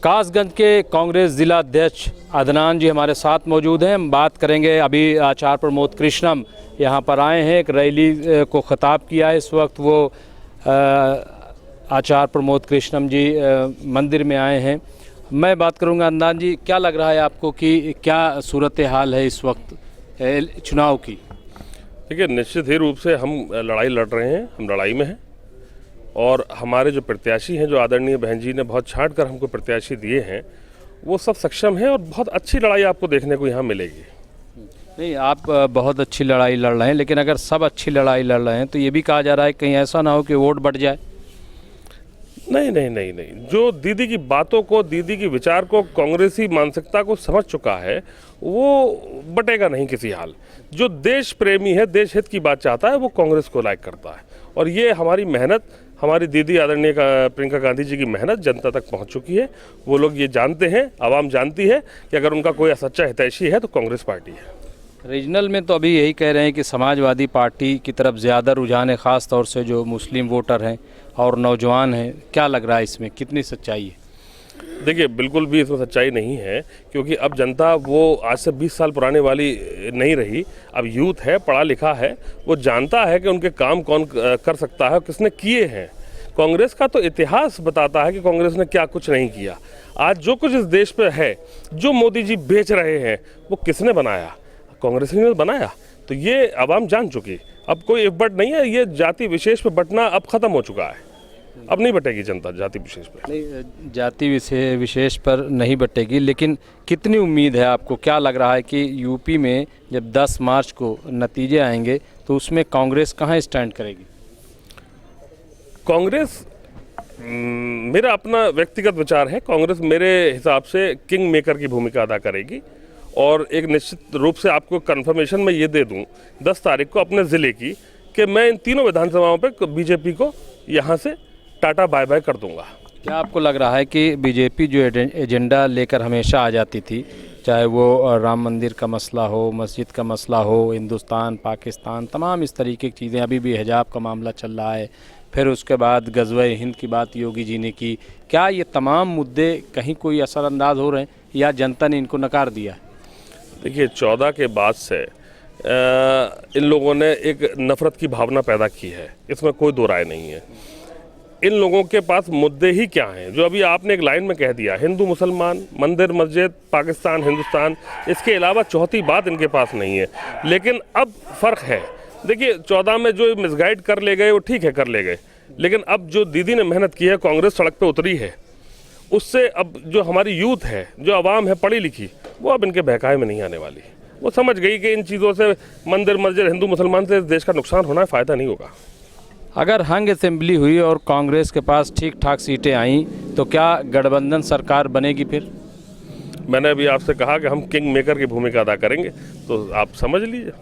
कासगंज के कांग्रेस जिला अध्यक्ष अदनान जी हमारे साथ मौजूद हैं। हम बात करेंगे, अभी आचार्य प्रमोद कृष्णम यहाँ पर आए हैं, एक रैली को ख़िताब किया है। इस वक्त वो आचार्य प्रमोद कृष्णम जी मंदिर में आए हैं। मैं बात करूँगा अदनान जी, क्या लग रहा है आपको कि क्या सूरत हाल है इस वक्त चुनाव की? देखिए, निश्चित ही रूप से हम लड़ाई लड़ रहे हैं, हम लड़ाई में हैं और हमारे जो प्रत्याशी हैं, जो आदरणीय बहन जी ने बहुत छांट कर हमको प्रत्याशी दिए हैं, वो सब सक्षम हैं और बहुत अच्छी लड़ाई आपको देखने को यहाँ मिलेगी। नहीं, आप बहुत अच्छी लड़ाई लड़ रहे हैं, लेकिन अगर सब अच्छी लड़ाई लड़ रहे हैं तो ये भी कहा जा रहा है कहीं ऐसा ना हो कि वोट बढ़ जाए। नहीं, जो दीदी की बातों को, दीदी की विचार को, कांग्रेसी मानसिकता को समझ चुका है वो बटेगा नहीं किसी हाल। जो देश प्रेमी है, देश हित की बात चाहता है, वो कांग्रेस को लाइक करता है। और ये हमारी मेहनत, हमारी दीदी आदरणीय प्रियंका गांधी जी की मेहनत जनता तक पहुंच चुकी है। वो लोग ये जानते हैं, आवाम जानती है कि अगर उनका कोई सच्चा हितैषी है तो कांग्रेस पार्टी है। रीजनल में तो अभी यही कह रहे हैं कि समाजवादी पार्टी की तरफ ज़्यादा रुझान है, ख़ास तौर से जो मुस्लिम वोटर हैं और नौजवान हैं। क्या लग रहा है इसमें, कितनी सच्चाई है? देखिए, बिल्कुल भी इसमें सच्चाई नहीं है, क्योंकि अब जनता वो आज से 20 साल पुराने वाली नहीं रही। अब यूथ है, पढ़ा लिखा है, वो जानता है कि उनके काम कौन कर सकता है, किसने किए हैं। कांग्रेस का तो इतिहास बताता है कि कांग्रेस ने क्या कुछ नहीं किया। आज जो कुछ इस देश पे है, जो मोदी जी बेच रहे हैं, वो किसने बनाया? कांग्रेस ने बनाया। तो ये आवाम जान चुकी। अब कोई इफबट नहीं है, ये जाति विशेष पे बंटना अब ख़त्म हो चुका है। अब नहीं बटेगी जनता जाति विशेष पर। नहीं, जाति विशेष पर नहीं बटेगी, लेकिन कितनी उम्मीद है आपको? क्या लग रहा है कि यूपी में जब 10 मार्च को नतीजे आएंगे तो उसमें कांग्रेस कहाँ स्टैंड करेगी? कांग्रेस, मेरा अपना व्यक्तिगत विचार है, कांग्रेस मेरे हिसाब से किंग मेकर की भूमिका अदा करेगी। और एक निश्चित रूप से आपको कंफर्मेशन मैं ये दे दूं 10 तारीख को अपने ज़िले की, कि मैं इन तीनों विधानसभाओं पे बीजेपी को यहाँ से टाटा बाय बाय कर दूंगा। क्या आपको लग रहा है कि बीजेपी जो एजेंडा लेकर हमेशा आ जाती थी, चाहे वो राम मंदिर का मसला हो, मस्जिद का मसला हो, हिंदुस्तान पाकिस्तान, तमाम इस तरीके की चीज़ें, अभी भी हिजाब का मामला चल रहा है, फिर उसके बाद गज़वे हिंद की बात योगी जी ने की, क्या ये तमाम मुद्दे कहीं कोई असरअंदाज हो रहे हैं या जनता ने इनको नकार दिया? देखिए, 14 के बाद से इन लोगों ने एक नफ़रत की भावना पैदा की है, इसमें कोई दो राय नहीं है। इन लोगों के पास मुद्दे ही क्या हैं? जो अभी आपने एक लाइन में कह दिया, हिंदू मुसलमान, मंदिर मस्जिद, पाकिस्तान हिंदुस्तान, इसके अलावा चौथी बात इनके पास नहीं है। लेकिन अब फ़र्क है। देखिए, 14 में जो मिसगाइड कर ले गए वो ठीक है, कर ले गए, लेकिन अब जो दीदी ने मेहनत की है, कांग्रेस सड़क पे उतरी है, उससे अब जो हमारी यूथ है, जो आवाम है पढ़ी लिखी, वो अब इनके बहकावे में नहीं आने वाली। वो समझ गई कि इन चीज़ों से, मंदिर मस्जिद, हिंदू मुसलमान से इस देश का नुकसान होना है, फ़ायदा नहीं होगा। अगर हंग असेंबली हुई और कांग्रेस के पास ठीक ठाक सीटें आईं तो क्या गठबंधन सरकार बनेगी फिर? मैंने अभी आपसे कहा कि हम किंग मेकर की भूमिका अदा करेंगे, तो आप समझ लीजिए।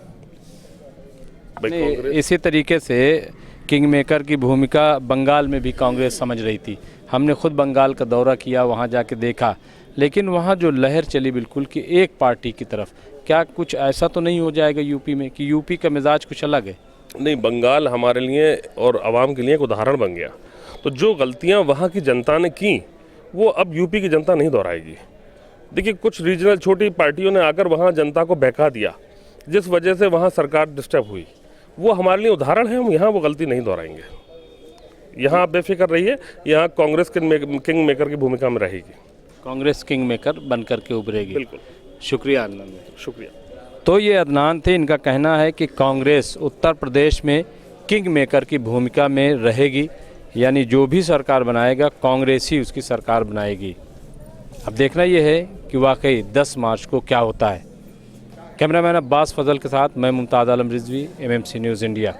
इसी तरीके से किंग मेकर की भूमिका बंगाल में भी कांग्रेस समझ रही थी। हमने खुद बंगाल का दौरा किया, वहाँ जाके देखा, लेकिन वहाँ जो लहर चली बिल्कुल कि एक पार्टी की तरफ, क्या कुछ ऐसा तो नहीं हो जाएगा यूपी में कि यूपी का मिजाज कुछ अलग है? नहीं, बंगाल हमारे लिए और आवाम के लिए एक उदाहरण बन गया। तो जो गलतियाँ वहाँ की जनता ने की, वो अब यूपी की जनता नहीं दोहराएगी। देखिए, कुछ रीजनल छोटी पार्टियों ने आकर वहाँ जनता को बहका दिया, जिस वजह से वहाँ सरकार डिस्टर्ब हुई। वो हमारे लिए उदाहरण है, हम यहाँ वो गलती नहीं दोहराएंगे। यहाँ आप बेफिक्र रहिए, यहाँ कांग्रेस किंग मेकर की भूमिका में रहेगी। कांग्रेस किंग मेकर बन करके उभरेगी। बिल्कुल। शुक्रिया अदनान। शुक्रिया। तो ये अदनान थे, इनका कहना है कि कांग्रेस उत्तर प्रदेश में किंग मेकर की भूमिका में रहेगी, यानी जो भी सरकार बनाएगा कांग्रेस ही उसकी सरकार बनाएगी। अब देखना ये है कि वाकई 10 मार्च को क्या होता है। कैमरामैन अब्बास फजल के साथ मैं मुमताज़ आलम रिजवी, MMC न्यूज़ इंडिया।